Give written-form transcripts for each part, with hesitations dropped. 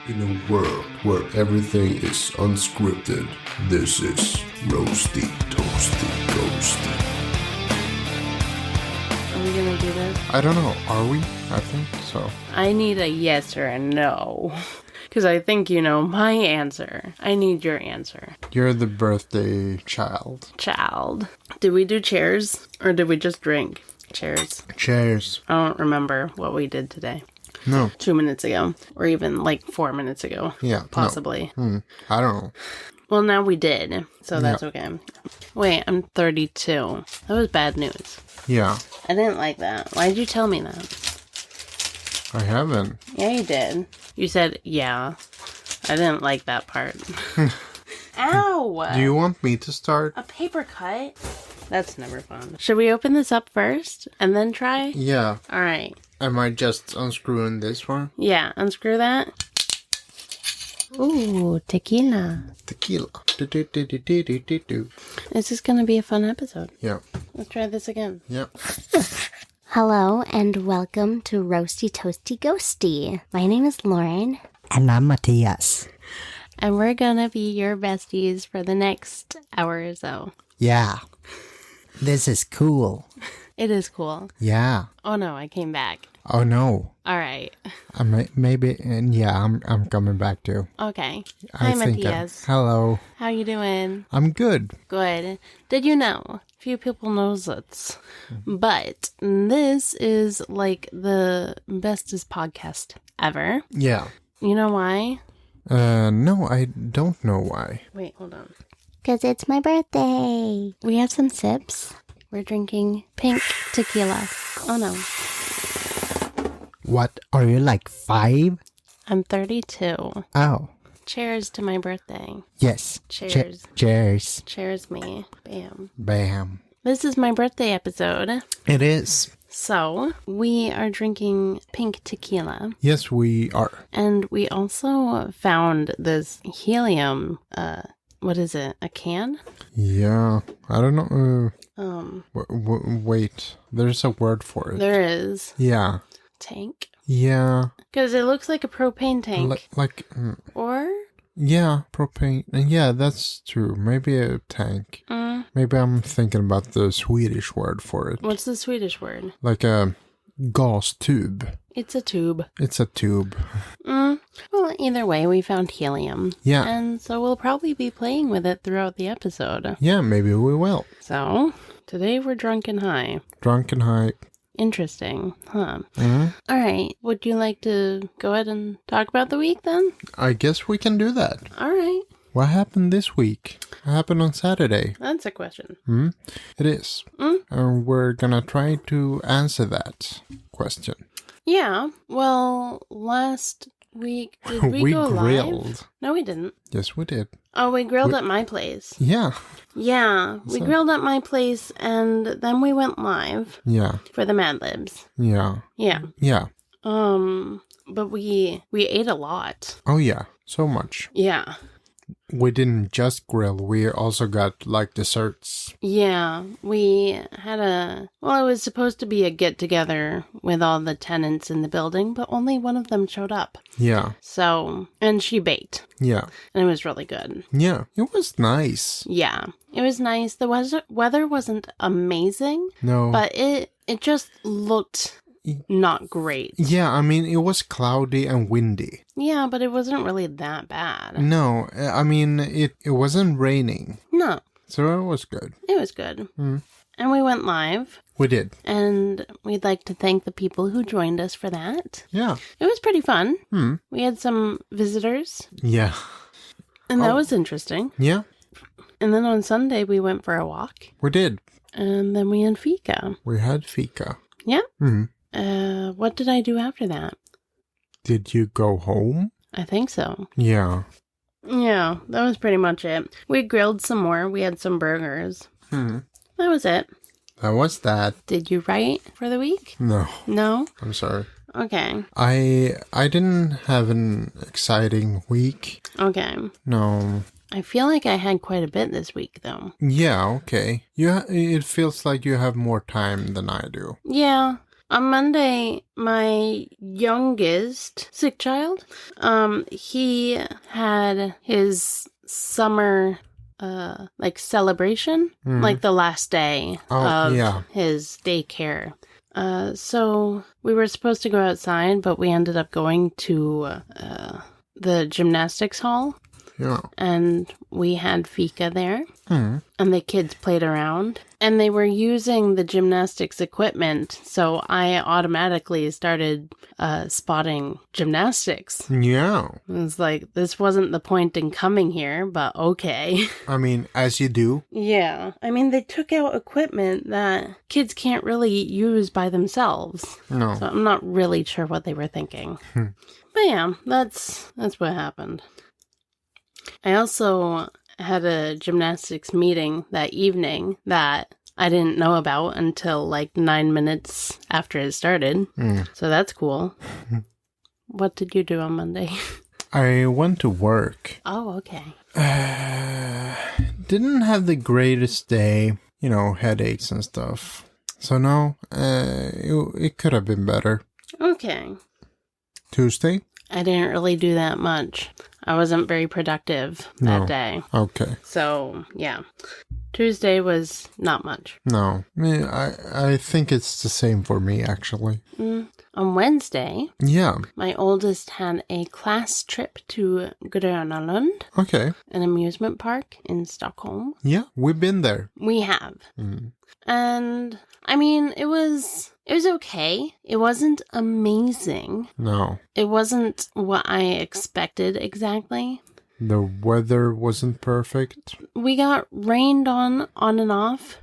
In a world where everything is unscripted, this is Roasty, Toasty, Ghosty. Are we gonna do this? I don't know. Are we? I think so. I need a yes or a no. Because I think you know my answer. I need your answer. You're the birthday child. Did we do cheers? Or did we just drink? Cheers. Cheers. I don't remember what we did today. No. 2 minutes ago. Or even like 4 minutes ago. Yeah. Possibly. No. I don't know. Well, now we did. So that's okay. Wait, I'm 32. That was bad news. Yeah. I didn't like that. Why did you tell me that? I haven't. Yeah, you did. You said, yeah. I didn't like that part. Ow! Do you want me to start? A paper cut? That's never fun. Should we open this up first and then try? Yeah. All right. Am I just unscrewing this one? Yeah, unscrew that. Ooh, tequila. Tequila. Do. This is going to be a fun episode. Yeah. Let's try this again. Yeah. Hello and welcome to Roasty Toasty Ghosty. My name is Lauren. And I'm Mattias. And we're going to be your besties for the next hour or so. Yeah. This is cool. It is cool. Yeah. Oh no, I came back. Oh no. All right. Maybe. And yeah, I'm coming back too. Okay. Hi, Mattias. Hello. How you doing? I'm good. Good. Did you know? Few people knows it. But this is like the bestest podcast ever. Yeah. You know why? No, I don't know why. Wait, hold on. Because it's my birthday. We have some sips. We're drinking pink tequila. Oh no. What? Are you like 5? I'm 32. Oh. Cheers to my birthday. Yes. Cheers. Cheers. Cheers me. Bam. Bam. This is my birthday episode. It is. So, we are drinking pink tequila. Yes, we are. And we also found this helium, what is it, a can? Yeah, I don't know. Wait, there's a word for it. There is. Yeah. Tank? Yeah. Because it looks like a propane tank. Or? Yeah, propane. Yeah, that's true. Maybe a tank. Maybe I'm thinking about the Swedish word for it. What's the Swedish word? Like a gas tube. It's a tube. It's a tube. Well, either way, we found helium. Yeah. And so we'll probably be playing with it throughout the episode. Yeah, maybe we will. So, today we're drunk and high. Drunk and high. Interesting, huh? Mm-hmm. All right. Would you like to go ahead and talk about the week then? I guess we can do that. All right. What happened this week? What happened on Saturday? That's a question. It is. And we're gonna try to answer that question. Yeah. Well, last week, did we go grilled. live? No, we didn't. Yes, we did. Oh, we grilled at my place. Yeah. Yeah, we grilled at my place, and then we went live. Yeah. For the MAD LIBS. Yeah. Yeah. Yeah. But we ate a lot. Oh yeah, so much. Yeah. We didn't just grill, we also got like desserts. Yeah, we had it was supposed to be a get-together with all the tenants in the building, but only one of them showed up. Yeah. So, and she baked. Yeah. And it was really good. Yeah, it was nice. Yeah, it was nice. The weather wasn't amazing. No. But it just looked not great. Yeah, I mean, it was cloudy and windy. Yeah, but it wasn't really that bad. No, I mean, it wasn't raining. No. So it was good. It was good. And we went live. We did. And we'd like to thank the people who joined us for that. Yeah. It was pretty fun. We had some visitors. Yeah. And that was interesting. Yeah. And then on Sunday, we went for a walk. We did. And then we had fika. We had fika. Yeah. Mm-hmm. What did I do after that? Did you go home? I think so. Yeah. Yeah, that was pretty much it. We grilled some more. We had some burgers. That was it. That was that. Did you write for the week? No. No? I'm sorry. Okay. I didn't have an exciting week. Okay. No. I feel like I had quite a bit this week, though. Yeah, okay. It feels like you have more time than I do. Yeah. On Monday, my youngest sick child, he had his summer celebration, like the last day of his daycare. So we were supposed to go outside, but we ended up going to the gymnastics hall. Yeah. And we had fika there. And the kids played around. And they were using the gymnastics equipment, so I automatically started spotting gymnastics. Yeah. It was like, this wasn't the point in coming here, but okay. I mean, as you do. Yeah. I mean, they took out equipment that kids can't really use by themselves. No. So I'm not really sure what they were thinking. But yeah, that's what happened. I also had a gymnastics meeting that evening that I didn't know about until like 9 minutes after it started. So that's cool. What did you do on Monday? I went to work. Oh, okay. Didn't have the greatest day, headaches and stuff. So no, it could have been better. Okay. Tuesday? I didn't really do that much. I wasn't very productive that day. Okay. So, yeah. Tuesday was not much. No. I think it's the same for me, actually. On Wednesday, Yeah. my oldest had a class trip to Gröna Lund, Okay. an amusement park in Stockholm. Yeah, we've been there. We have. And, I mean, it was okay. It wasn't amazing. No. It wasn't what I expected exactly. The weather wasn't perfect. We got rained on and off.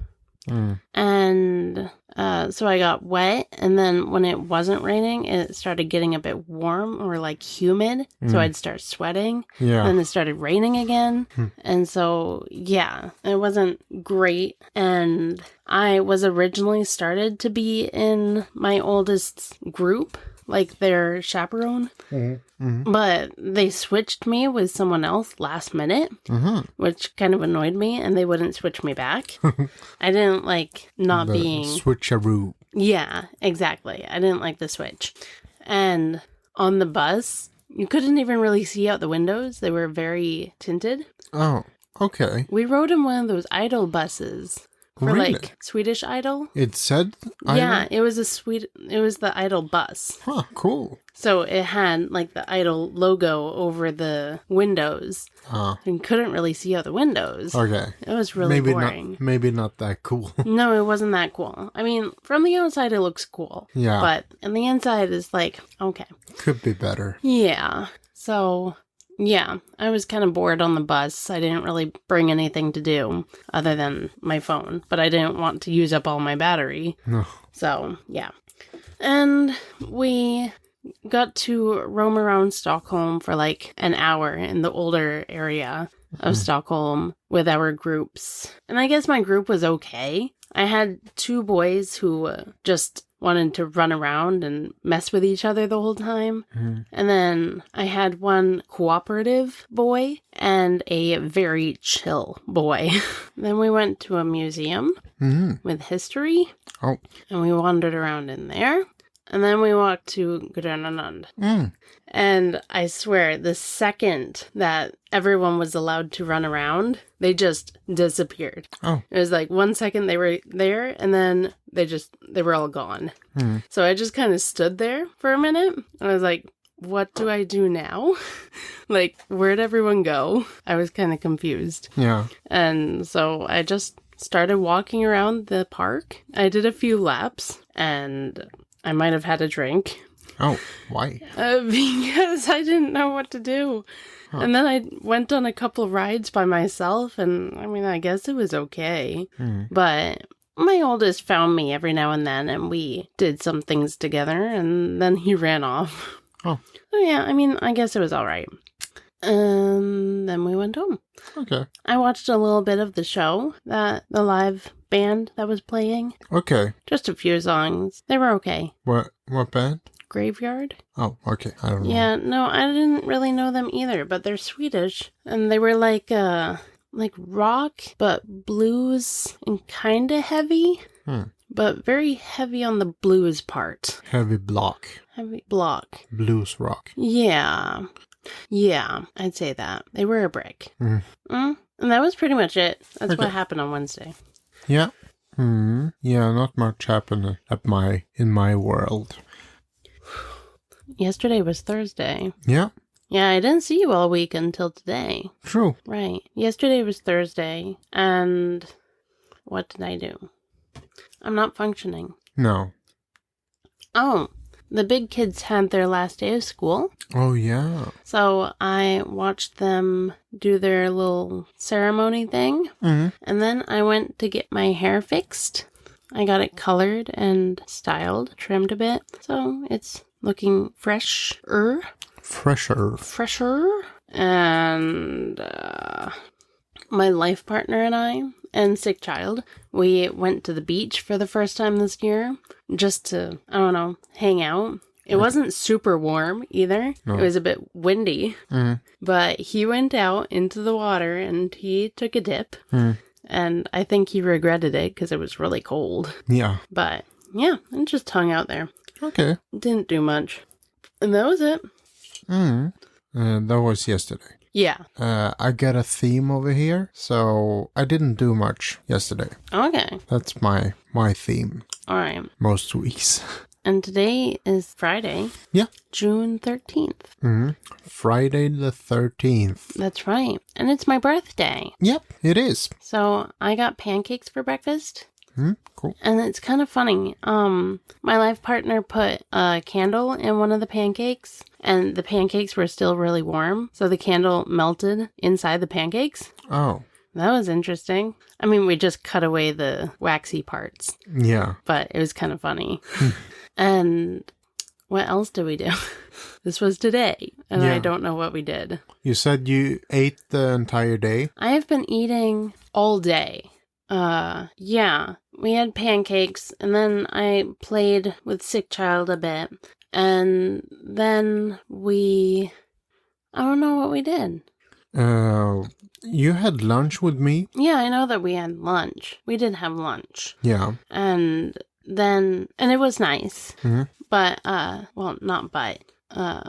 And so I got wet. And then when it wasn't raining, it started getting a bit warm or like humid. So I'd start sweating. Yeah. And then it started raining again. And so, yeah, it wasn't great. And I was originally started to be in my oldest's group, like their chaperone. But they switched me with someone else last minute, which kind of annoyed me, and they wouldn't switch me back. I didn't like not The being... switcheroo. Yeah, exactly. I didn't like the switch. And on the bus, you couldn't even really see out the windows. They were very tinted. Oh, okay. We rode in one of those idol buses. For Really? like Swedish Idol. It said Yeah, Idol? it was the Idol bus. Huh, cool. So it had like the Idol logo over the windows. And couldn't really see out the windows. Okay. It was really boring. Maybe not that cool. No, it wasn't that cool. I mean, from the outside it looks cool. Yeah. But on the inside is like, okay. Could be better. Yeah. So, yeah, I was kind of bored on the bus. I didn't really bring anything to do other than my phone, but I didn't want to use up all my battery. No. So, yeah. And we got to roam around Stockholm for like an hour in the older area of Stockholm with our groups. And I guess my group was okay. I had 2 boys who just wanted to run around and mess with each other the whole time. And then I had one cooperative boy and a very chill boy. Then we went to a museum with history. Oh. And we wandered around in there. And then we walked to Gröna Lund. And I swear, the second that everyone was allowed to run around, they just disappeared. Oh. It was like 1 second they were there, and then they were all gone. So I just kind of stood there for a minute, and I was like, what do I do now? Like, where'd everyone go? I was kind of confused. Yeah. And so I just started walking around the park. I did a few laps, and I might have had a drink. Oh, why? Because I didn't know what to do. And then I went on a couple rides by myself, and I mean, I guess it was okay. But my oldest found me every now and then, and we did some things together, and then he ran off. Oh. So yeah, I mean, I guess it was all right. And then we went home. Okay. I watched a little bit of the show, the live band that was playing. Okay. Just a few songs. They were okay. What band? Graveyard? Oh, okay. I don't know. Yeah, no, I didn't really know them either, but they're Swedish. And they were like rock, but blues and kind of heavy. but very heavy on the blues part. Heavy block. Heavy block. Blues rock. Yeah. Yeah, I'd say that. They were a break. Mm. And that was pretty much it. That's Okay. what happened on Wednesday. Yeah. Yeah, not much happened in my world. Yesterday was Thursday. Yeah, Yeah, I didn't see you all week until today. true. Right. Yesterday was Thursday, and what did I do? I'm not functioning. No. Oh, the big kids had their last day of school. Oh, yeah. So I watched them do their little ceremony thing. Mm. And then I went to get my hair fixed. I got it colored and styled, trimmed a bit. So it's looking fresher. And my life partner and I, and sick child, we went to the beach for the first time this year just to, I don't know, hang out. It wasn't super warm either. No. It was a bit windy. But he went out into the water and he took a dip. And I think he regretted it because it was really cold. Yeah. But yeah, I just hung out there. Okay. Didn't do much. And that was it. That was yesterday. Yeah. I got a theme over here, so I didn't do much yesterday. Okay. That's my theme All right. most weeks. And today is Friday. Yeah. June 13th. Friday the 13th. That's right. And it's my birthday. Yep, it is. So I got pancakes for breakfast. Cool. And it's kind of funny. My life partner put a candle in one of the pancakes, and the pancakes were still really warm. So the candle melted inside the pancakes. Oh, That was interesting. I mean, we just cut away the waxy parts, yeah. but it was kind of funny. And what else did we do? This was today, and Yeah. I don't know what we did. You said you ate the entire day? I have been eating all day. Yeah, we had pancakes, and then I played with sick child a bit, and then I don't know what we did. You had lunch with me? Yeah, I know that we had lunch. We did have lunch. Yeah. And it was nice. Mhm. But, well, not but.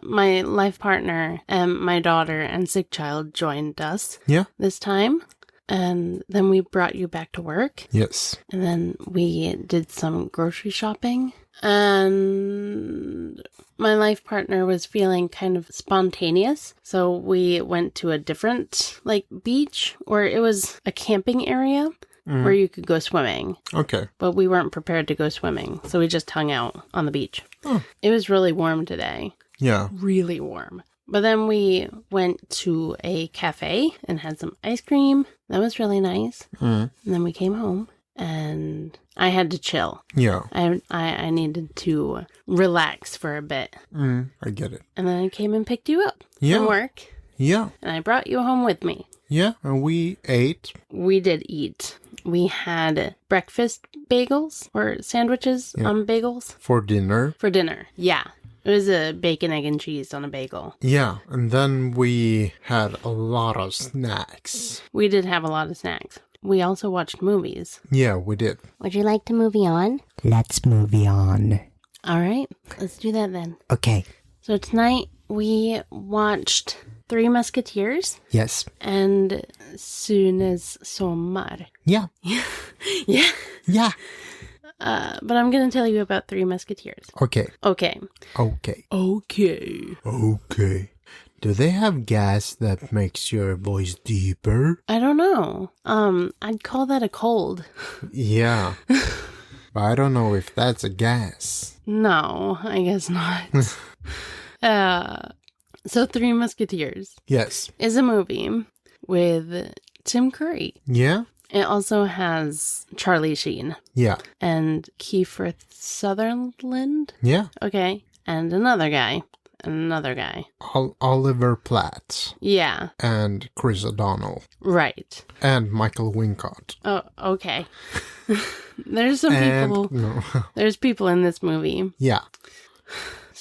My life partner and my daughter and sick child joined us Yeah. this time. And then we brought you back to work. Yes. And then we did some grocery shopping. And my life partner was feeling kind of spontaneous. So we went to a different, beach, or it was a camping area where you could go swimming. Okay. But we weren't prepared to go swimming. So we just hung out on the beach. Oh. It was really warm today. Yeah. Really warm. But then we went to a cafe and had some ice cream. That was really nice. And then we came home and I had to chill. Yeah. I needed to relax for a bit. I get it. And then I came and picked you up Yeah. from work. Yeah. And I brought you home with me. Yeah. And we ate. We did eat. We had breakfast bagels or sandwiches on bagels For dinner. for dinner. Yeah. It was a bacon, egg, and cheese on a bagel. Yeah. And then we had a lot of snacks. We did have a lot of snacks. We also watched movies. Yeah, we did. Would you like to movie on? Let's move on. All right, let's do that then. Okay. So tonight we watched Three Musketeers Yes. and soon as Sommar. Yeah. Yeah. Yeah. But I'm going to tell you about Three Musketeers. Okay. Okay. Okay. Okay. Okay. Do they have gas that makes your voice deeper? I don't know. I'd call that a cold. Yeah. But I don't know if that's a gas. No, I guess not. So Three Musketeers Yes. is a movie with Tim Curry. Yeah? It also has Charlie Sheen Yeah. and Kiefer Sutherland. Yeah. Okay. And another guy. And another guy. Oliver Platt. Yeah. And Chris O'Donnell. Right. And Michael Wincott. Oh, okay. There's some people. No. There's people in this movie. Yeah.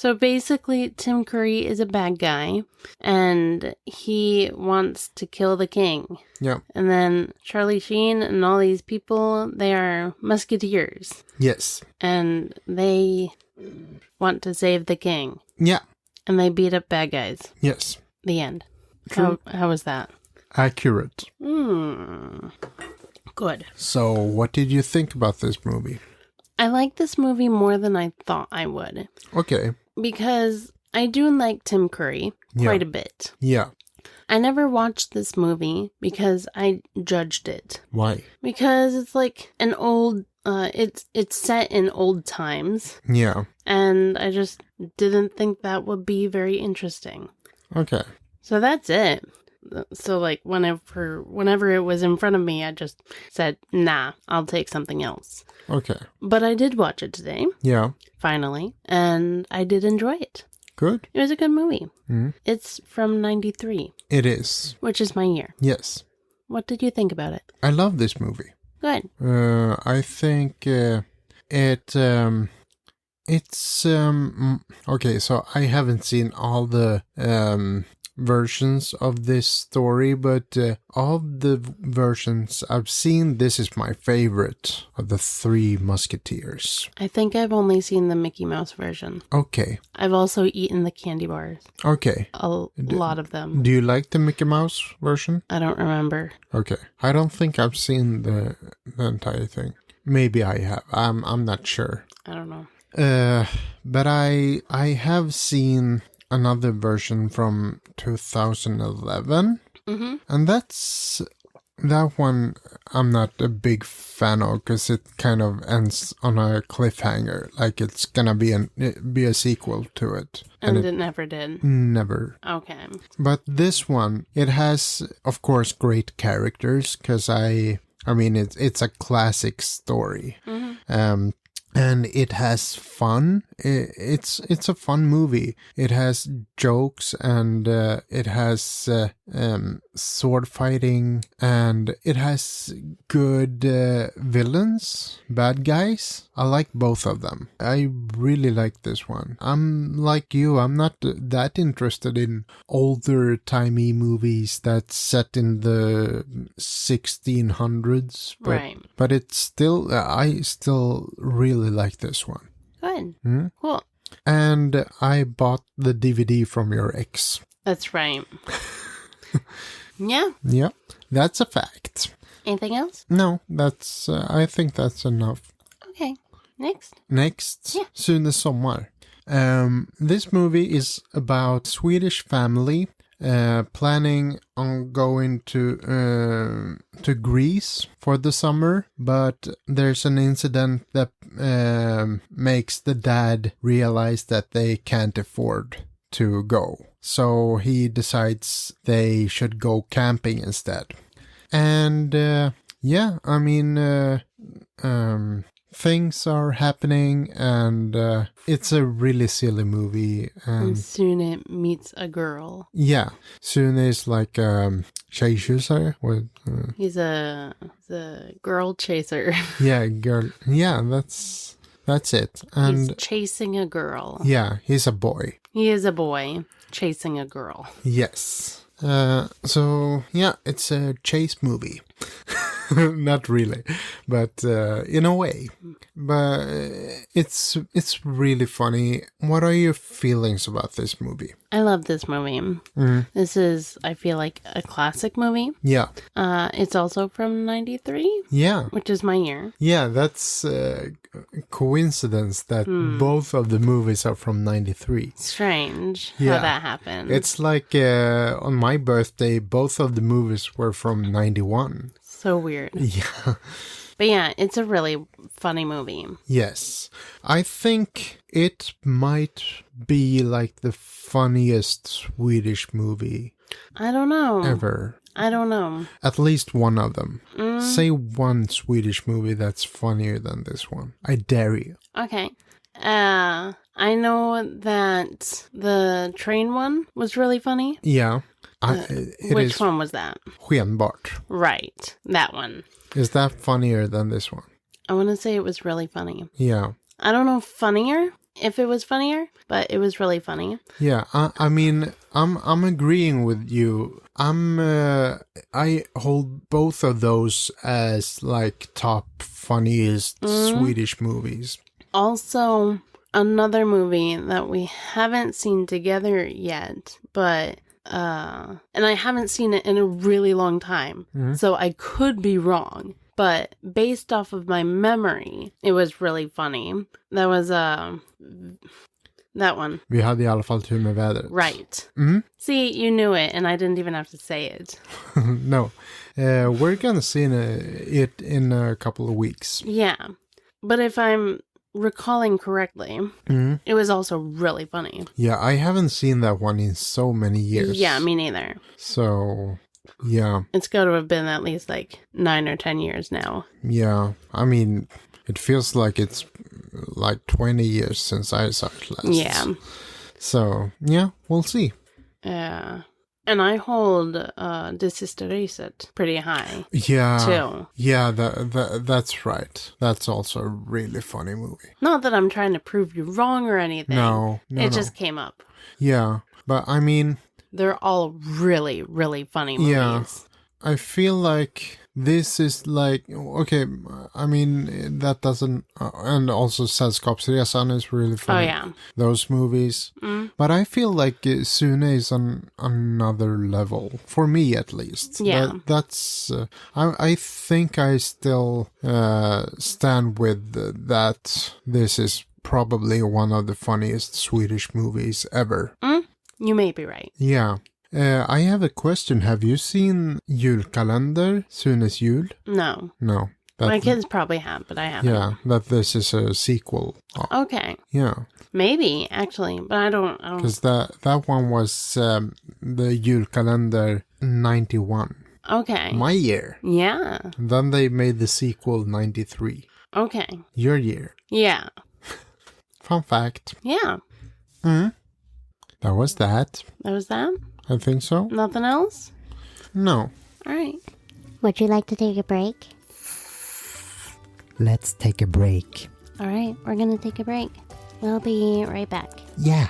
So basically, Tim Curry is a bad guy, and he wants to kill the king. Yeah. And then Charlie Sheen and all these people, they are Musketeers. Yes. And they want to save the king. Yeah. And they beat up bad guys. Yes. The end. True. How was that? Accurate. Good. So, what did you think about this movie? I like this movie more than I thought I would. Okay. Because I do like Tim Curry quite a bit. Yeah. I never watched this movie because I judged it. Why? Because it's like an old, it's set in old times. Yeah. And I just didn't think that would be very interesting. Okay. So that's it. So like whenever it was in front of me, I just said, nah, I'll take something else. Okay. But I did watch it today. Yeah. Finally. And I did enjoy it. Good. It was a good movie. Mm-hmm. It's from 93. It is. Which is my year. Yes. What did you think about it? I love this movie. Good. I think it's okay, so I haven't seen all the versions of this story, but of the versions I've seen, this is my favorite of the three Musketeers. I think I've only seen the Mickey Mouse version. Okay. I've also eaten the candy bars. Okay. A lot of them. Do you like the Mickey Mouse version? I don't remember. Okay. I don't think I've seen the entire thing. Maybe I have. I'm not sure. I don't know. But I have seen another version from 2011, and that one I'm not a big fan of because it kind of ends on a cliffhanger, like it's gonna be a sequel to it, and it never did. Never. Okay. But this one, it has, of course, great characters because I mean it's a classic story. And it has fun. It's a fun movie. It has jokes and it has sword fighting and it has good villains, bad guys. I like both of them. I really like this one. I'm like you. I'm not that interested in older timey movies that's set in the 1600s. Right. But it's still, I still really like this one. Good. Cool. And I bought the DVD from your ex. That's right. Yeah. Yeah, that's a fact. Anything else? No, that's, I think that's enough. Okay. Next. Yeah. Sune Sommar. This movie is about Swedish family planning on going to Greece for the summer, but there's an incident that makes the dad realize that they can't afford to go. So he decides they should go camping instead. And yeah, I mean, things are happening, and it's a really silly movie. And soon it meets a girl. Yeah, Sune is like tjejtjusare. He's a girl chaser. Yeah, girl. Yeah, that's it. And He's chasing a girl. yeah, he's a boy. He is a boy chasing a girl. Yes. So yeah, it's a chase movie. Not really, but in a way. But it's really funny. What are your feelings about this movie? I love this movie. This is, I feel like, a classic movie. Yeah. It's also from 93. Yeah. Which is my year. Yeah, that's a coincidence that both of the movies are from 93. Strange Yeah. how that happened. It's like on my birthday, both of the movies were from 91. So weird. Yeah. But yeah, it's a really funny movie. Yes. I think it might be like the funniest Swedish movie I don't know. ever. I don't know. At least one of them. Say one Swedish movie that's funnier than this one. I dare you. Okay. I know that the train one was really funny. Yeah. Which one was that? Skenbart. Right. That one. Is that funnier than this one? I want to say it was really funny. Yeah. I don't know if funnier. if it was funnier, but it was really funny. Yeah, I mean, I'm agreeing with you. I hold both of those as like top funniest Swedish movies. Also, another movie that we haven't seen together yet, but and I haven't seen it in a really long time, so I could be wrong. But based off of my memory, it was really funny. That was that one. Vi hade i alla fall tur med vädret. Right. See, you knew it, and I didn't even have to say it. No. We're gonna see it in a couple of weeks. Yeah. But if I'm recalling correctly, it was also really funny. Yeah, I haven't seen that one in so many years. Yeah, me neither. So, yeah. It's got to have been at least like 9 or 10 years now. Yeah, I mean, it feels like it's like 20 years since I saw it last. Yeah. So, yeah, we'll see. Yeah. And I hold This is the Reset pretty high. Yeah. Too. Yeah, that's right. That's also a really funny movie. Not that I'm trying to prove you wrong or anything. No. It just came up. Yeah, but I mean... They're all really, really funny movies. Yeah. I feel like this is like, okay, I mean, that doesn't, and also Sällskapsresan is really funny. Oh, yeah. Those movies. But I feel like Sune is on another level, for me at least. Yeah. That's, I think I still stand with that this is probably one of the funniest Swedish movies ever. You may be right. Yeah. I have a question. Have you seen Julkalender, Sunes Jul? No. No. My kids probably have, but I haven't. Yeah, that this is a sequel. Okay. Yeah. Maybe, actually, but I don't. Because that one was the Julkalender 91. Okay. My year. Yeah. Then they made the sequel 93. Okay. Your year. Yeah. Fun fact. Yeah. That was that. That was that? I think so. Nothing else? No. All right. Would you like to take a break? Let's take a break. All right, we're going to take a break. We'll be right back. Yeah.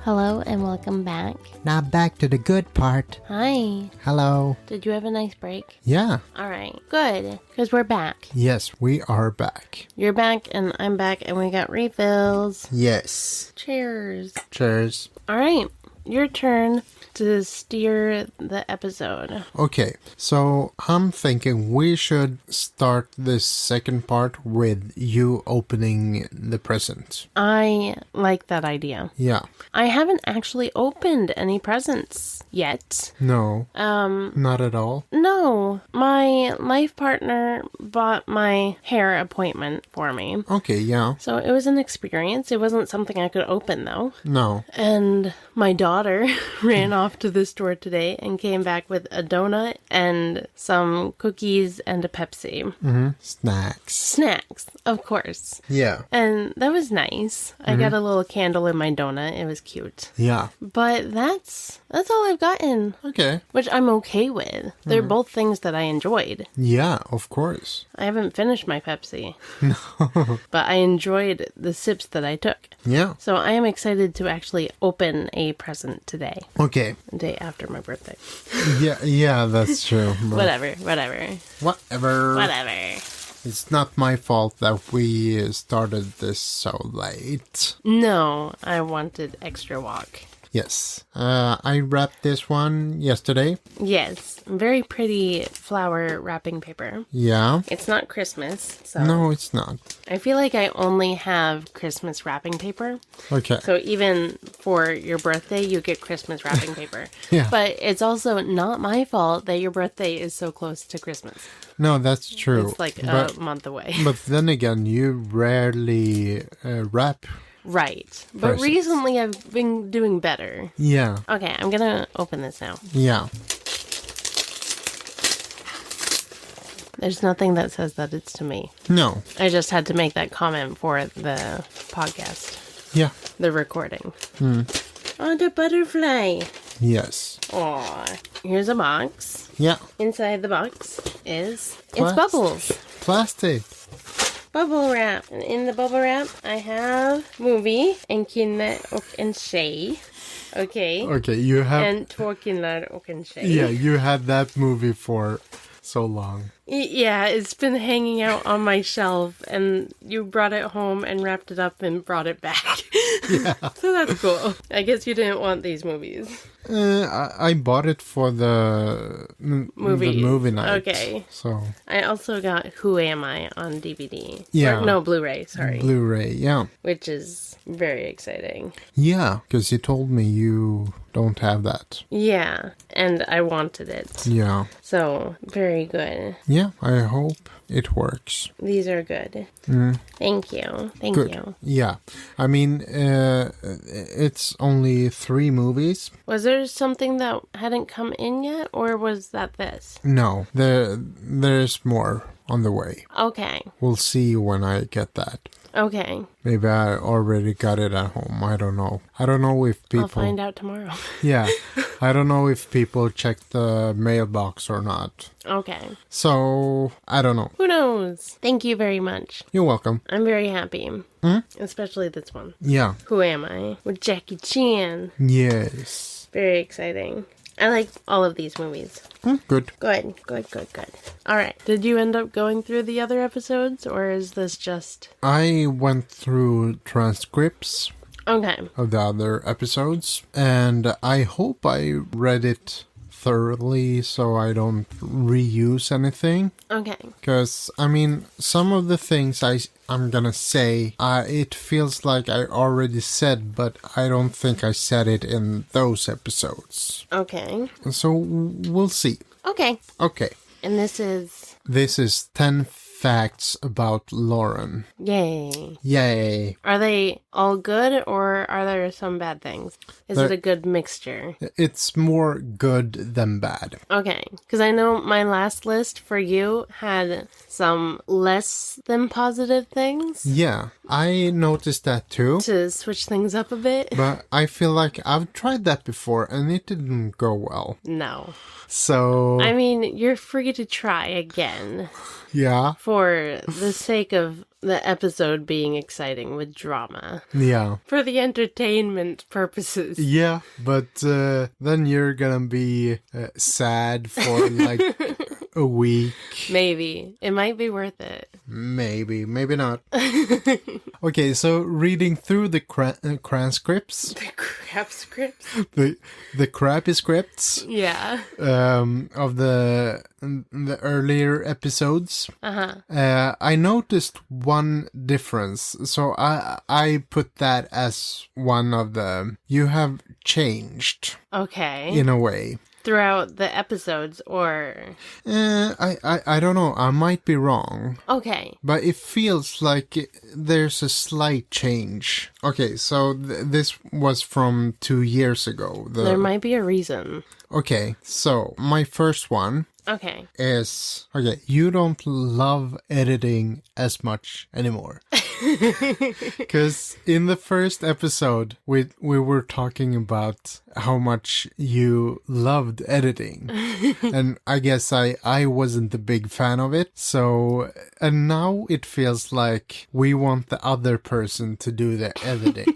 Hello and welcome back. Now back to the good part. Hi. Hello. Did you have a nice break? Yeah. All right. Good. Because we're back. Yes, we are back. You're back and I'm back and we got refills. Yes. Cheers. Cheers. All right. Your turn to steer the episode. Okay, so I'm thinking we should start this second part with you opening the present. I like that idea. Yeah. I haven't actually opened any presents yet. No. Not at all. No. My life partner bought my hair appointment for me. Okay, yeah. So it was an experience. It wasn't something I could open though. No. And my daughter ran off to the store today and came back with a donut and some cookies and a Pepsi. Mm-hmm. Snacks. Snacks, of course. Yeah. And that was nice. I got a little candle in my donut. It was cute. Yeah. But that's all I've gotten. Okay. Which I'm okay with. They're both things that I enjoyed. Yeah, of course. I haven't finished my Pepsi. No. But I enjoyed the sips that I took. Yeah. So I am excited to actually open a present today. Okay. The day after my birthday. Yeah, that's true. Whatever. It's not my fault that we started this so late. No, I wanted extra walk. Yes. I wrapped this one yesterday. Yes. Very pretty flower wrapping paper. Yeah. It's not Christmas, so... No, it's not. I feel like I only have Christmas wrapping paper. Okay. So even for your birthday, you get Christmas wrapping paper. Yeah. But it's also not my fault that your birthday is so close to Christmas. No, that's true. It's like a month away. But then again, you rarely wrap. Right. But presents. recently I've been doing better. Yeah. Okay, I'm gonna open this now. Yeah. There's nothing that says that it's to me. No. I just had to make that comment for the podcast. Yeah. The recording. Oh, the butterfly. Yes. Aw. Here's a box. Yeah. Inside the box it's Plast- bubbles. Plastic. Bubble wrap. And in the bubble wrap, I have movie, En kille och en tjej. Okay. Okay, you have... And två killar och en tjej. Yeah, you had that movie for so long. Yeah, it's been hanging out on my shelf, and you brought it home and wrapped it up and brought it back. Yeah. So that's cool. I guess you didn't want these movies. I bought it for the movie night. Okay. So I also got Who Am I on DVD. Yeah. Or, no, Blu-ray, sorry. Blu-ray, yeah. Which is very exciting. Yeah, because you told me you don't have that. Yeah, and I wanted it. Yeah. So, very good. Yeah, I hope it works. These are good. Thank you. Thank Good. you. Yeah. I mean, it's only 3 movies. Was there something that hadn't come in yet, or was that this? No, there's more on the way. Okay. We'll see when I get that. Okay. Maybe I already got it at home. I don't know. I don't know if people... I'll find out tomorrow. Yeah. I don't know if people check the mailbox or not. Okay. So, I don't know. Who knows? Thank you very much. You're welcome. I'm very happy. Especially this one. Yeah. Who Am I? With Jackie Chan. Yes. Very exciting. I like all of these movies. Good. Good. All right. Did you end up going through the other episodes, or is this just... I went through transcripts Okay. of the other episodes, and I hope I read it thoroughly so I don't reuse anything. Okay. Because, I mean, some of the things I'm gonna say, it feels like I already said, but I don't think I said it in those episodes. Okay. So, we'll see. Okay. Okay. And this is... This is 10 facts about Lauren. Yay. Yay. Are they all good, or are there some bad things? Is it a good mixture? It's more good than bad. Okay. Because I know my last list for you had some less than positive things. Yeah, I noticed that too. To switch things up a bit. But I feel like I've tried that before and it didn't go well. No. So... I mean, you're free to try again. Yeah. For the sake of the episode being exciting with drama. Yeah. For the entertainment purposes. Yeah, but then you're gonna be sad for like a week. Maybe. It might be worth it. Maybe not. Okay, so reading through the transcripts. The crap scripts? The crappy scripts. Yeah. Of the earlier episodes. I noticed one difference. So I put that as one of the... You have changed. Okay. In a way. Throughout the episodes, or... I don't know. I might be wrong. Okay. But it feels like there's a slight change. Okay, so this was from 2 years ago. There might be a reason. Okay, so my first one... Okay. Is... Okay, you don't love editing as much anymore. Because in the first episode, we were talking about how much you loved editing. And I guess I wasn't a big fan of it. So, and now it feels like we want the other person to do the editing.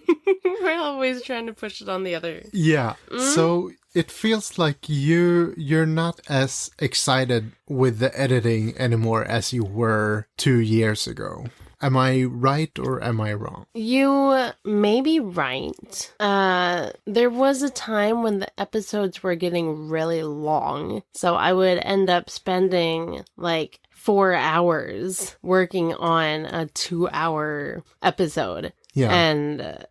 We're always trying to push it on the other. Yeah, so... It feels like you're not as excited with the editing anymore as you were 2 years ago. Am I right or am I wrong? You may be right. There was a time when the episodes were getting really long, so I would end up spending like 4 hours working on a 2-hour episode. Yeah. And...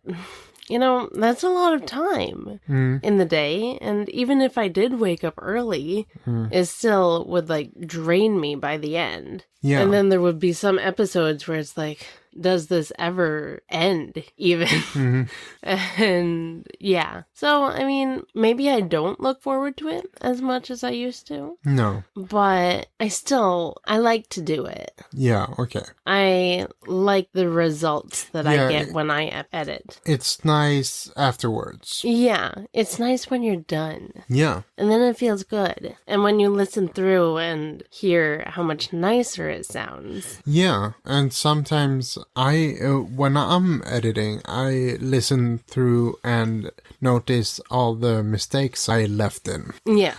You know, that's a lot of time in the day. And even if I did wake up early, it still would, like, drain me by the end. Yeah. And then there would be some episodes where it's like, does this ever end, even? And yeah. So, I mean, maybe I don't look forward to it as much as I used to. No. But I like to do it. Yeah, okay. I like the results that I get when I edit. It's nice afterwards. Yeah, it's nice when you're done. Yeah. And then it feels good. And when you listen through and hear how much nicer it sounds. Yeah, and sometimes when I'm editing, I listen through and notice all the mistakes I left in. Yeah.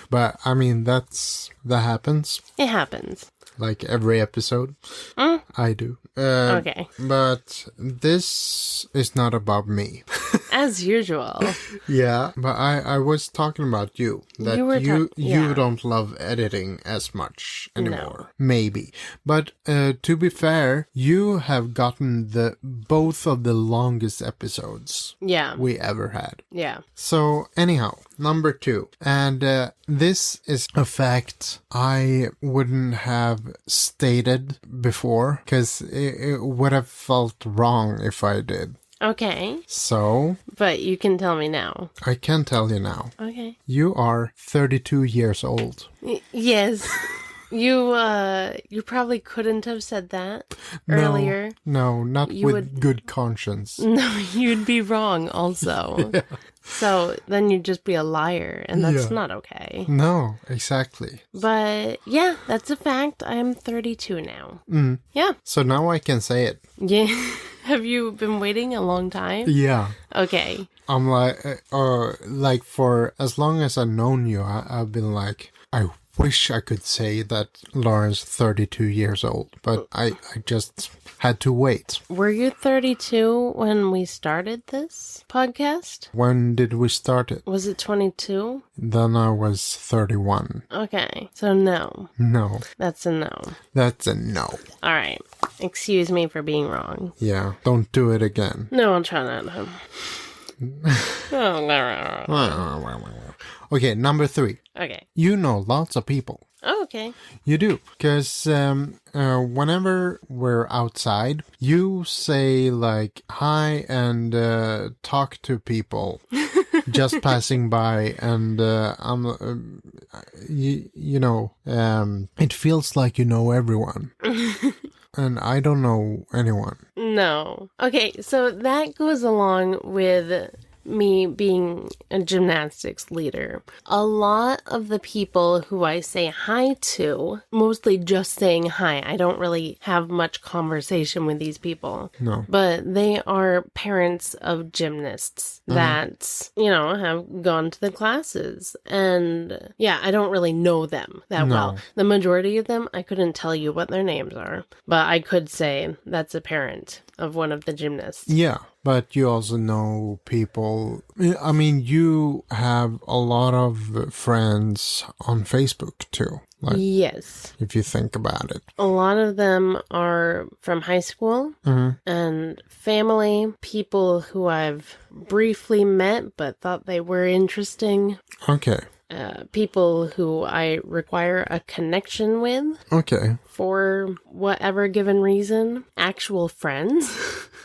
But, I mean, that happens. It happens. Like every episode. I do. Okay. But this is not about me. As usual. Yeah, but I was talking about you. That you don't love editing as much anymore. No. Maybe. But to be fair, you have gotten both of the longest episodes we ever had. Yeah. So anyhow, number 2. And this is a fact I wouldn't have stated before, because it would have felt wrong if I did. Okay. So... But you can tell me now. I can tell you now. Okay. You are 32 years old. Yes. You probably couldn't have said that earlier. No, not with good conscience. No, you'd be wrong also. Yeah. So then you'd just be a liar, and that's not okay. No, exactly. But yeah, that's a fact. I'm 32 now. Yeah. So now I can say it. Yeah. Have you been waiting a long time? Yeah. Okay. I'm like for as long as I've known you, I've been like, I wish I could say that Lauren's 32 years old, but I just had to wait. Were you 32 when we started this podcast? When did we start it? Was it 22? Then I was 31. Okay, so no. No. That's a no. That's a no. All right. Excuse me for being wrong. Yeah, don't do it again. No, I'll try not to. Okay, number 3. Okay. You know lots of people. Oh, okay. You do, because whenever we're outside, you say like hi and talk to people just passing by, and it feels like you know everyone. And I don't know anyone. No. Okay, so that goes along with me being a gymnastics leader. A lot of the people who I say hi to, mostly just saying hi. I don't really have much conversation with these people. No. But they are parents of gymnasts that, have gone to the classes. And yeah, I don't really know them that well. The majority of them, I couldn't tell you what their names are. But I could say that's a parent of one of the gymnasts. Yeah. But you also know people. I mean, you have a lot of friends on Facebook too. Like, yes. If you think about it. A lot of them are from high school and family, people who I've briefly met but thought they were interesting. Okay. People who I require a connection with. Okay. For whatever given reason. Actual friends.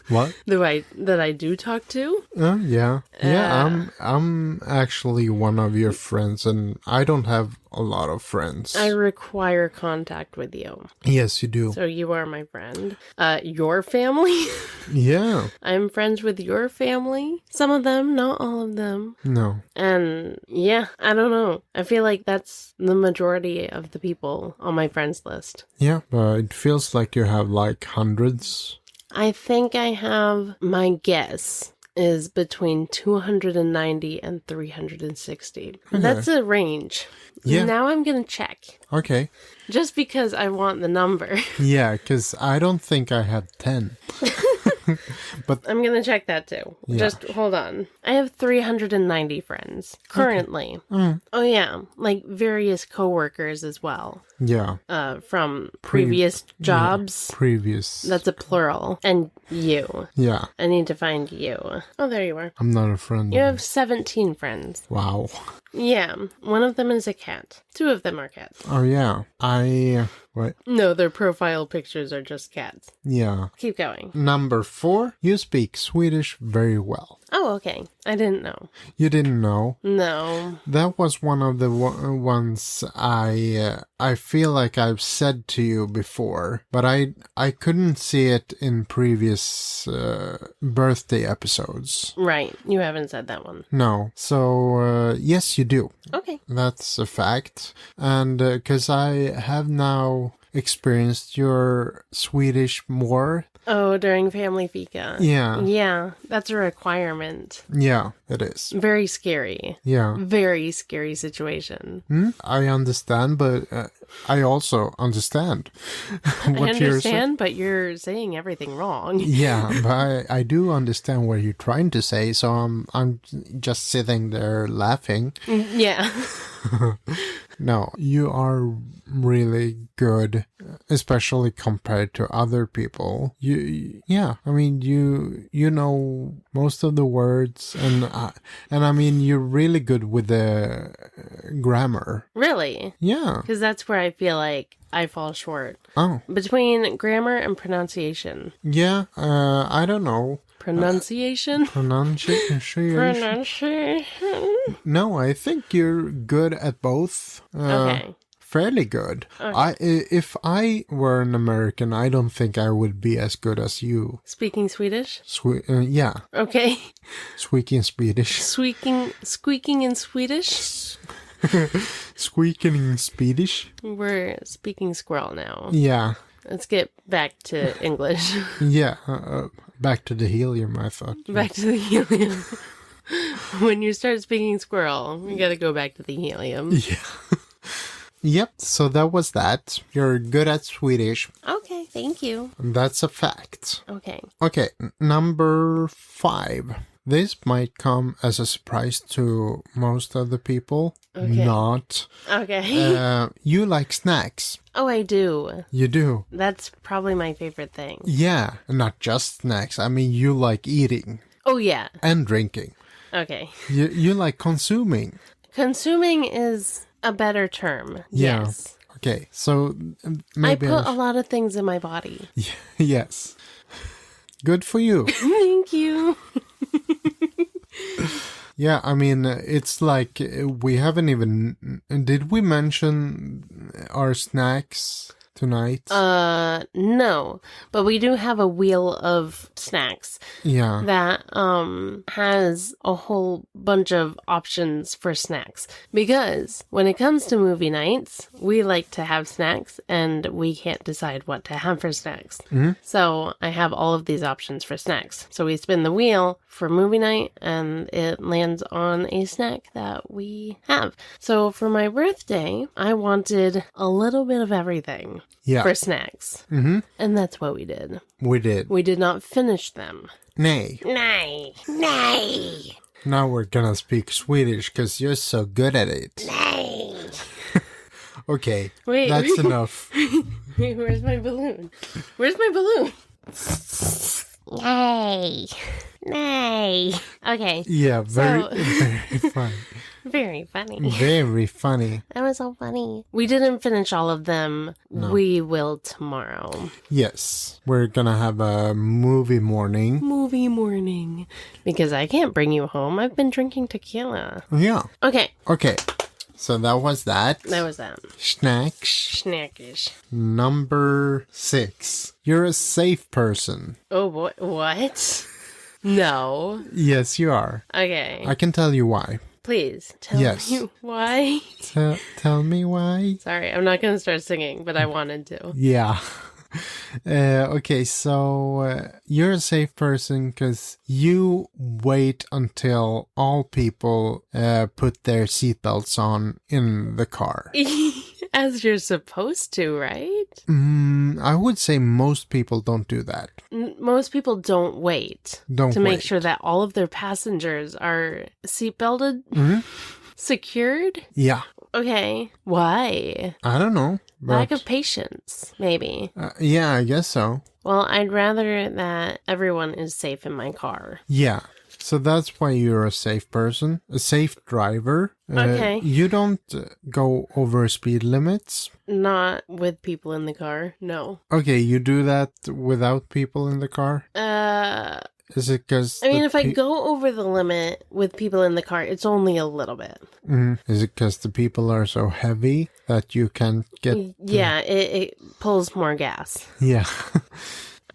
What? that I do talk to. Yeah. Yeah, I'm actually one of your friends, and I don't have a lot of friends. I require contact with you. Yes, you do. So you are my friend. Your family? Yeah. I'm friends with your family. Some of them, not all of them. No. And yeah, I don't know. I feel like that's the majority of the people on my friends list. Yeah, but it feels like you have like hundreds. I think I have, my guess is between 290 and 360. Okay. That's a range. Yeah. Now I'm going to check. Okay. Just because I want the number. Yeah, because I don't think I have 10. But I'm going to check that too. Yeah. Just hold on. I have 390 friends currently. Okay. Oh yeah, like various coworkers as well. Yeah. From previous jobs. Yeah. Previous. That's a plural. And you. Yeah. I need to find you. Oh, there you are. I'm not a friend. You have 17 friends. Wow. Yeah. One of them is a cat. 2 of them are cats. Oh yeah. What? No, their profile pictures are just cats. Yeah. Keep going. Number 4, you speak Swedish very well. Oh, okay. I didn't know. You didn't know? No. That was one of the ones I feel like I've said to you before, but I couldn't see it in previous birthday episodes. Right. You haven't said that one. No. So, yes, you do. Okay. That's a fact. And because I have now experienced your Swedish more. Oh, during family fika. Yeah. Yeah, that's a requirement. Yeah, it is. Very scary. Yeah. Very scary situation. I understand, but I also understand what I you're saying. understand, but you're saying everything wrong. Yeah, but I do understand what you're trying to say, so I'm just sitting there laughing. Yeah. No, you are really good, especially compared to other people. You know most of the words, and I mean you're really good with the grammar. Really? Yeah. Because that's where I feel like I fall short. Oh. Between grammar and pronunciation. Yeah. I don't know. Pronunciation? Pronunciation. No, I think you're good at both. Okay. Fairly good. Okay. If I were an American, I don't think I would be as good as you. Speaking Swedish? Yeah. Okay. Squeaking Swedish. Squeaking in Swedish? Squeaking in Swedish. We're speaking squirrel now. Yeah. Let's get back to English. Yeah. Back to the helium, I thought. Back to the helium. When you start speaking squirrel, you gotta go back to the helium. Yeah. Yep, so that was that. You're good at Swedish. Okay, thank you. That's a fact. Okay. Okay, number 5. This might come as a surprise to most of the people. Okay. Not. Okay. You like snacks. Oh, I do. You do. That's probably my favorite thing. Yeah, not just snacks. I mean, you like eating. Oh, yeah. And drinking. Okay. You like consuming. Consuming is a better term. Yeah. Yes. Okay, so maybe I put a lot of things in my body. Yes. Good for you. Thank you. Yeah, I mean, it's like we haven't even... Did we mention our snacks tonight? No. But we do have a wheel of snacks. Yeah. That has a whole bunch of options for snacks. Because when it comes to movie nights, we like to have snacks and we can't decide what to have for snacks. Mm-hmm. So I have all of these options for snacks. So we spin the wheel for movie night and it lands on a snack that we have. So for my birthday, I wanted a little bit of everything. Yeah. For snacks. Mm-hmm. And that's what we did. We did. We did not finish them. Nay. Nay. Nay. Now we're gonna speak Swedish because you're so good at it. Nay. Okay. Wait. That's enough. Wait, where's my balloon? Where's my balloon? Nay. Nay. Okay. Yeah, very funny. Very funny. Very funny. That was so funny. We didn't finish all of them. No. We will tomorrow. Yes. We're gonna have a movie morning. Movie morning. Because I can't bring you home. I've been drinking tequila. Yeah. Okay. Okay. So that was that. That was that. Snacks. Snackish. Number 6. You're a safe person. Oh boy. What? No. Yes, you are. Okay. I can tell you why. Please tell Yes. me why. Tell me why. Sorry, I'm not going to start singing, but I wanted to. Yeah. Okay, so you're a safe person because you wait until all people put their seatbelts on in the car. As you're supposed to, right? I would say most people don't do that. Most people don't wait to make sure that all of their passengers are seatbelted, secured. Yeah. Okay, why? I don't know. Lack of patience, maybe. Yeah, I guess so. Well, I'd rather that everyone is safe in my car. Yeah. So that's why you're a safe person, a safe driver. Okay. You don't go over speed limits. Not with people in the car, no. Okay, you do that without people in the car? Is it because... I mean, if I go over the limit with people in the car, it's only a little bit. Is it because the people are so heavy that you can't get... Yeah, it pulls more gas. Yeah.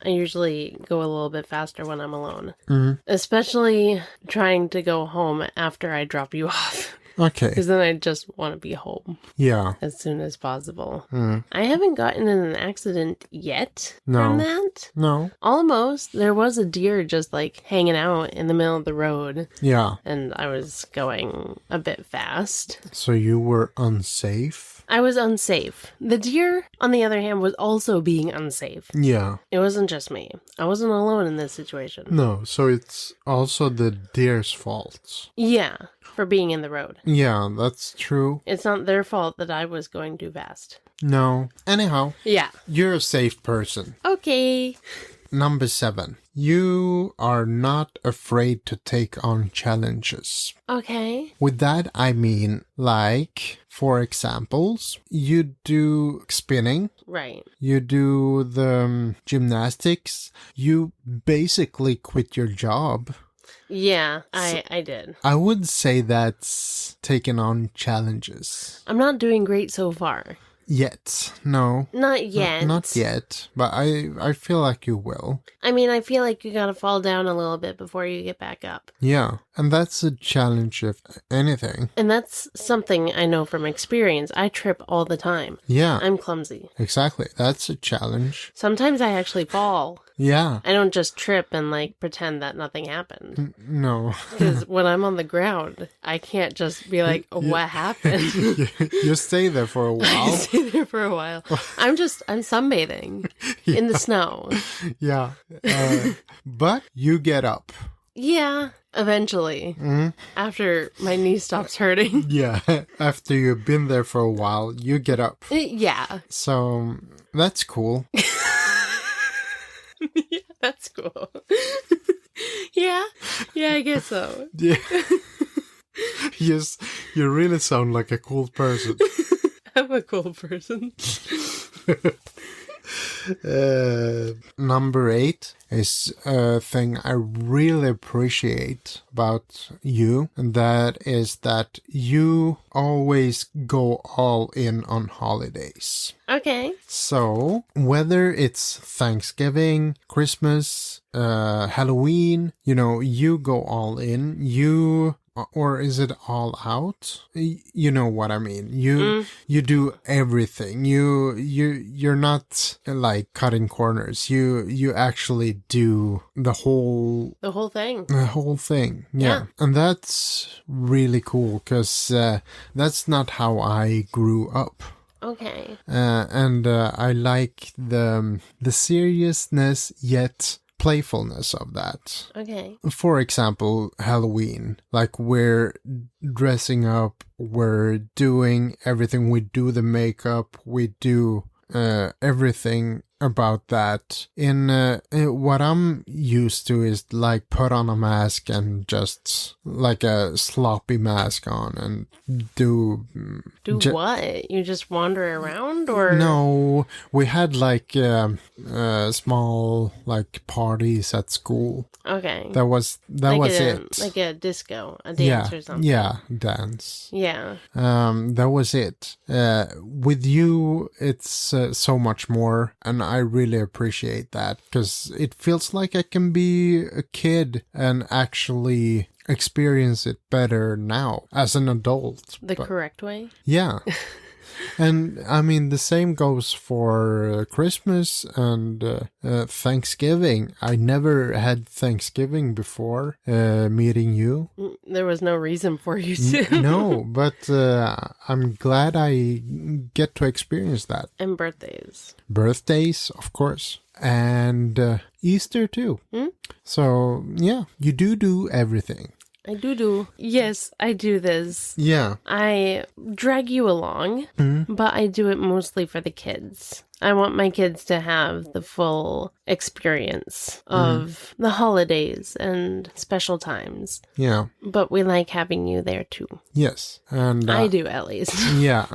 I usually go a little bit faster when I'm alone. Mm-hmm. Especially trying to go home after I drop you off. Okay. Because then I just want to be home Yeah. as soon as possible. I haven't gotten in an accident yet from that. No. Almost. There was a deer just like hanging out in the middle of the road. Yeah. And I was going a bit fast. So you were unsafe? I was unsafe. The deer, on the other hand, was also being unsafe. Yeah. It wasn't just me. I wasn't alone in this situation. No, so it's also the deer's fault. Yeah, for being in the road. Yeah, that's true. It's not their fault that I was going too fast. No. Anyhow, Yeah. you're a safe person. Okay. Number 7. You are not afraid to take on challenges. Okay. With that, I mean, like, for examples, you do spinning. Right. You do the gymnastics. You basically quit your job. Yeah, I did. I would say that's taking on challenges. I'm not doing great so far. Yet. No. Not yet. Not yet. But I feel like you will. I mean, I feel like you gotta fall down a little bit before you get back up. Yeah. And that's a challenge if anything. And that's something I know from experience. I trip all the time. Yeah. I'm clumsy. Exactly. That's a challenge. Sometimes I actually fall. Yeah. I don't just trip and like pretend that nothing happened. No. Because when I'm on the ground, I can't just be like, what happened? You stay there for a I while. stay there for a while. I'm sunbathing in the snow. Yeah. But you get up. Yeah, eventually. After my knee stops hurting. Yeah. After you've been there for a while, you get up. Yeah. So that's cool. Yeah, that's cool. Yeah, I guess so. Yeah. Yes, you really sound like a cool person. I'm a cool person. Number 8 is a thing I really appreciate about you, and that is that you always go all in on holidays. Okay. So, whether it's Thanksgiving, Christmas, Halloween, you go all in. Or is it all out? You know what I mean. You do everything. You're not like cutting corners. You actually do the whole thing. The whole thing. Yeah. And that's really cool because that's not how I grew up. Okay. And I like the seriousness yet playfulness of that. Okay. For example, Halloween. Like, we're dressing up, we're doing everything. We do the makeup, we do everything about that. In what I'm used to is like put on a mask and just like a sloppy mask on and do what? You just wander around, or no? We had like small like parties at school. Okay, that was it. Like a disco, a dance or something. Yeah, dance. Yeah. That was it. With you, it's so much more, and I really appreciate that because it feels like I can be a kid and actually experience it better now as an adult. The correct way? Yeah. And I mean, the same goes for Christmas and Thanksgiving. I never had Thanksgiving before meeting you. There was no reason for you to. No, but I'm glad I get to experience that. And birthdays. Birthdays, of course. And Easter too. So, yeah, you do everything. I do. Yes, I do this. Yeah. I drag you along, but I do it mostly for the kids. I want my kids to have the full experience of the holidays and special times. Yeah. But we like having you there too. Yes. And I do, at least. Yeah.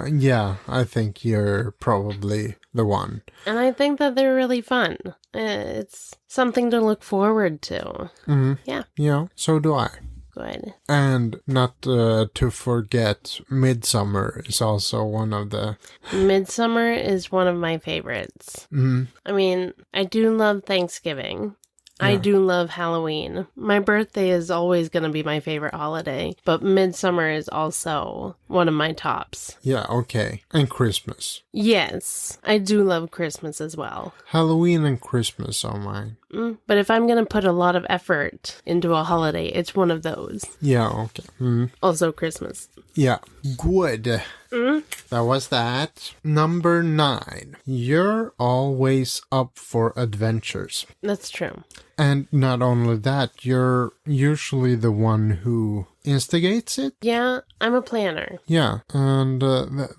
I think you're probably the one. And I think that they're really fun. It's something to look forward to. Yeah. Yeah, so do I. Good. And not to forget, Midsummer is also one of the... Midsummer is one of my favorites. I mean, I do love Thanksgiving. I do love Halloween. My birthday is always going to be my favorite holiday, but Midsummer is also one of my tops. Yeah, okay. And Christmas. Yes, I do love Christmas as well. Halloween and Christmas are mine. But if I'm going to put a lot of effort into a holiday, it's one of those. Yeah, okay. Also Christmas. Yeah, good. That was that. Number 9. You're always up for adventures. That's true. And not only that, you're usually the one who instigates it. Yeah, I'm a planner. Yeah, and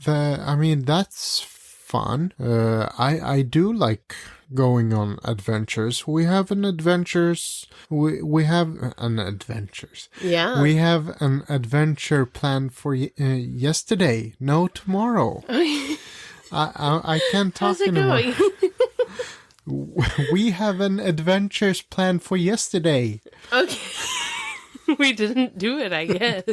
I mean, that's fun. I do like going on adventures. We have an adventures. We have an adventures. Yeah. We have an adventure planned for yesterday. No, tomorrow. I can't talk How's it anymore. going? We have an adventures planned for yesterday. Okay. We didn't do it, I guess.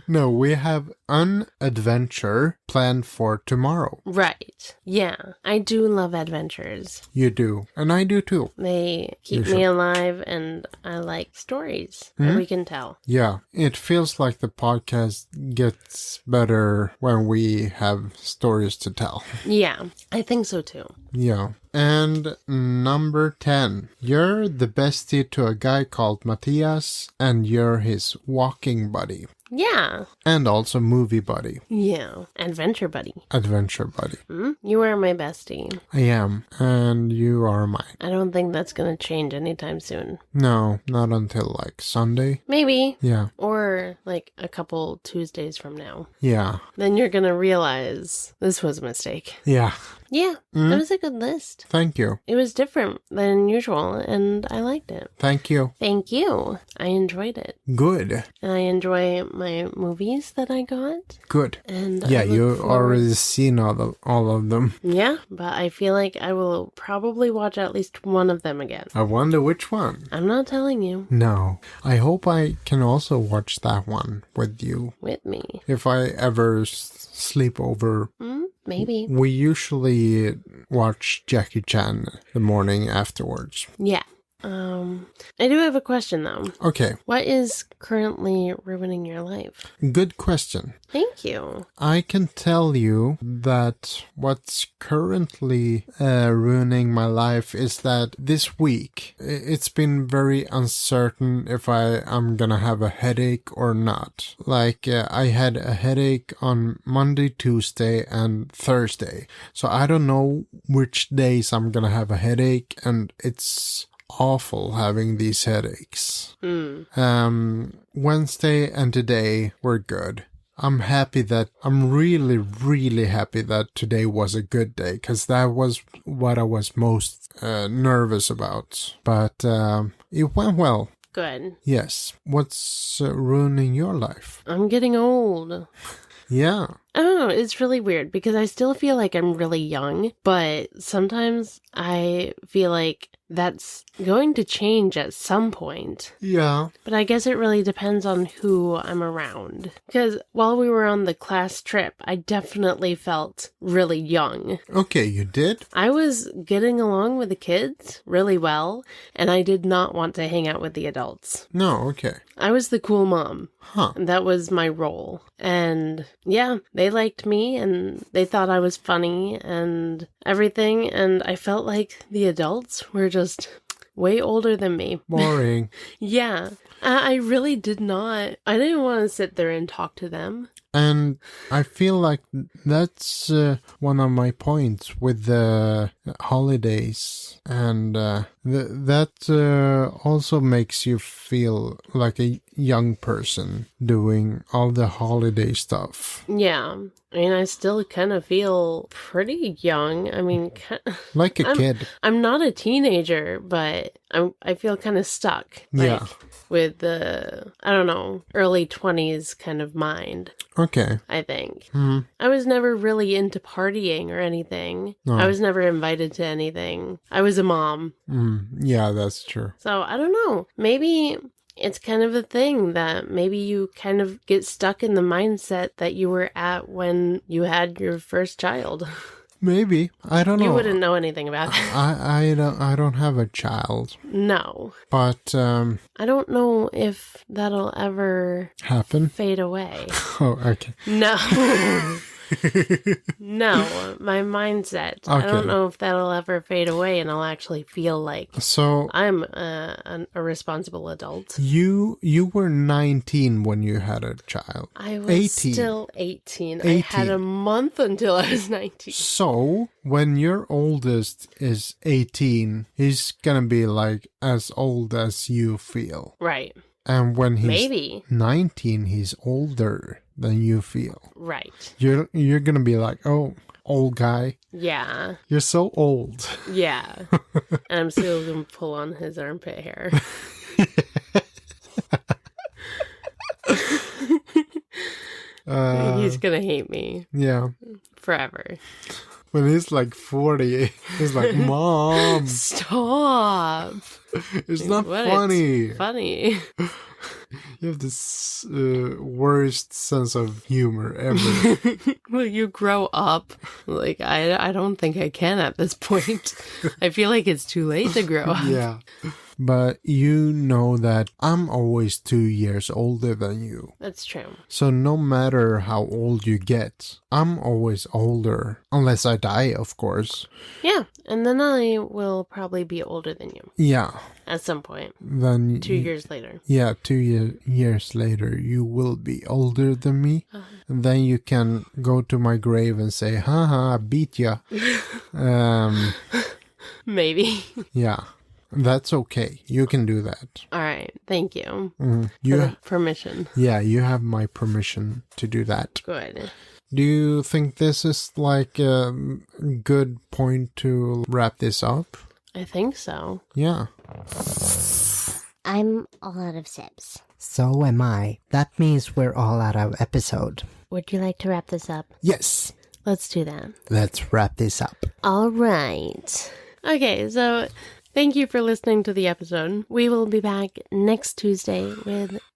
No, we have an adventure planned for tomorrow. Right. Yeah. I do love adventures. You do. And I do too. They keep me alive, and I like stories that we can tell. Yeah. It feels like the podcast gets better when we have stories to tell. Yeah. I think so too. Yeah. And number 10. You're the bestie to a guy called Mattias, and you're his walking buddy. Yeah. And also movie buddy. Yeah. Adventure buddy. Adventure buddy. You are my bestie. I am. And you are mine. I don't think that's going to change anytime soon. No, not until like Sunday. Maybe. Yeah. Or like a couple Tuesdays from now. Yeah. Then you're going to realize this was a mistake. Yeah. Yeah. That was a good list. Thank you. It was different than usual, and I liked it. Thank you. Thank you. I enjoyed it. Good. And I enjoy my movies that I got. Good. And Yeah, I look you forward- already seen all of them. Yeah, but I feel like I will probably watch at least one of them again. I wonder which one. I'm not telling you. No. I hope I can also watch that one with you. With me. If I ever sleep over. Maybe. We usually watch Jackie Chan the morning afterwards. Yeah. I do have a question though. Okay. What is currently ruining your life? Good question. Thank you. I can tell you that what's currently ruining my life is that this week it's been very uncertain if I'm gonna have a headache or not. Like I had a headache on Monday, Tuesday, and Thursday. So I don't know which days I'm gonna have a headache, and it's awful having these headaches. Wednesday and today were good. I'm really, really happy that today was a good day, because that was what I was most nervous about. But it went well. Good. Yes. What's ruining your life? I'm getting old. Yeah. I don't know, it's really weird because I still feel like I'm really young, but sometimes I feel like that's going to change at some point. Yeah. But I guess it really depends on who I'm around. Because while we were on the class trip, I definitely felt really young. Okay, you did? I was getting along with the kids really well, and I did not want to hang out with the adults. No, okay. I was the cool mom. Huh. That was my role. And yeah, they liked me and they thought I was funny and everything. And I felt like the adults were just way older than me. Boring. Yeah. I really did not. I didn't want to sit there and talk to them. And I feel like that's one of my points with the holidays. And that also makes you feel like a young person doing all the holiday stuff. Yeah. I mean, I still kind of feel pretty young. I mean, Like a kid. I'm not a teenager, but I feel kind of stuck. Yeah. With the, I don't know, early 20s kind of mind. Okay. I think. Mm. I was never really into partying or anything. No. I was never invited to anything. I was a mom. Yeah, that's true. So I don't know. Maybe it's kind of a thing that maybe you kind of get stuck in the mindset that you were at when you had your first child. Maybe. I don't know. You wouldn't know anything about that. I don't have a child. No. But I don't know if that'll ever happen? fade away. Oh, okay. No. No, my mindset. I don't know if that'll ever fade away and I'll actually feel like So I'm a responsible adult. you were 19 when you had a child. I was 18. still 18. I had a month until I was 19. So when your oldest is 18, he's gonna be like as old as you feel. Right. And when he's Maybe. 19, he's older than you feel. Right. You're gonna be like, oh, old guy, Yeah. you're so old. Yeah. And I'm still going to pull on his armpit hair. He's going to hate me Yeah. forever. When he's like 40, he's like, Mom, Stop. it's not What? funny. It's funny. You have this worst sense of humor ever. Will you grow up? Like, I don't think I can at this point. I feel like it's too late to grow up. Yeah. But you know that I'm always 2 years older than you. That's true. So no matter how old you get, I'm always older. Unless I die, of course. Yeah. And then I will probably be older than you Yeah. at some point. Then 2 years later. Yeah, 2 years later, you will be older than me. And then you can go to my grave and say, haha, I beat ya. Maybe. Yeah, that's okay. You can do that. All right. Thank you You, for the permission. yeah, you have my permission to do that. Good. Do you think this is like a good point to wrap this up? I think so. Yeah. I'm all out of sips. So am I. That means we're all out of episode. Would you like to wrap this up? Yes. Let's do that. Let's wrap this up. All right. Okay, so thank you for listening to the episode. We will be back next Tuesday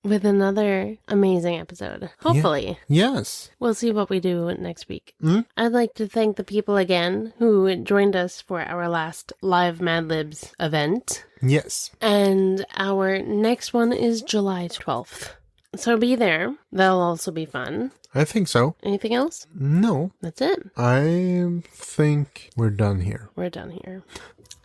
with another amazing episode. Hopefully. Yes. We'll see what we do next week. I'd like to thank the people again who joined us for our last live Mad Libs event. Yes. And our next one is July 12th. So be there. That'll also be fun. I think so. Anything else? No. That's it. I think we're done here. We're done here.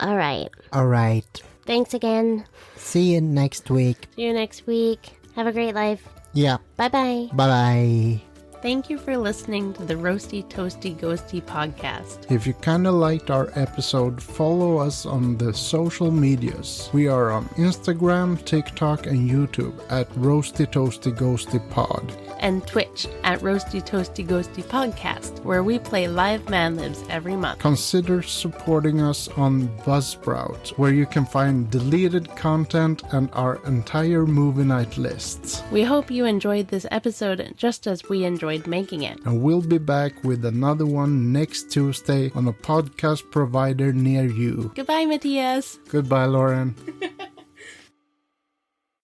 All right. All right. Thanks again. See you next week. See you next week. Have a great life. Yeah. Bye-bye. Bye-bye. Thank you for listening to the Roasty Toasty Ghosty podcast. If you kind of liked our episode, follow us on the social medias. We are on Instagram, TikTok, and YouTube at Roasty Toasty Ghosty Pod. And Twitch at Roasty Toasty Ghosty Podcast, where we play live Mad Libs every month. Consider supporting us on Buzzsprout, where you can find deleted content and our entire movie night lists. We hope you enjoyed this episode just as we enjoyed making it. And we'll be back with another one next Tuesday on a podcast provider near you. Goodbye, Matthias. Goodbye, Lauren.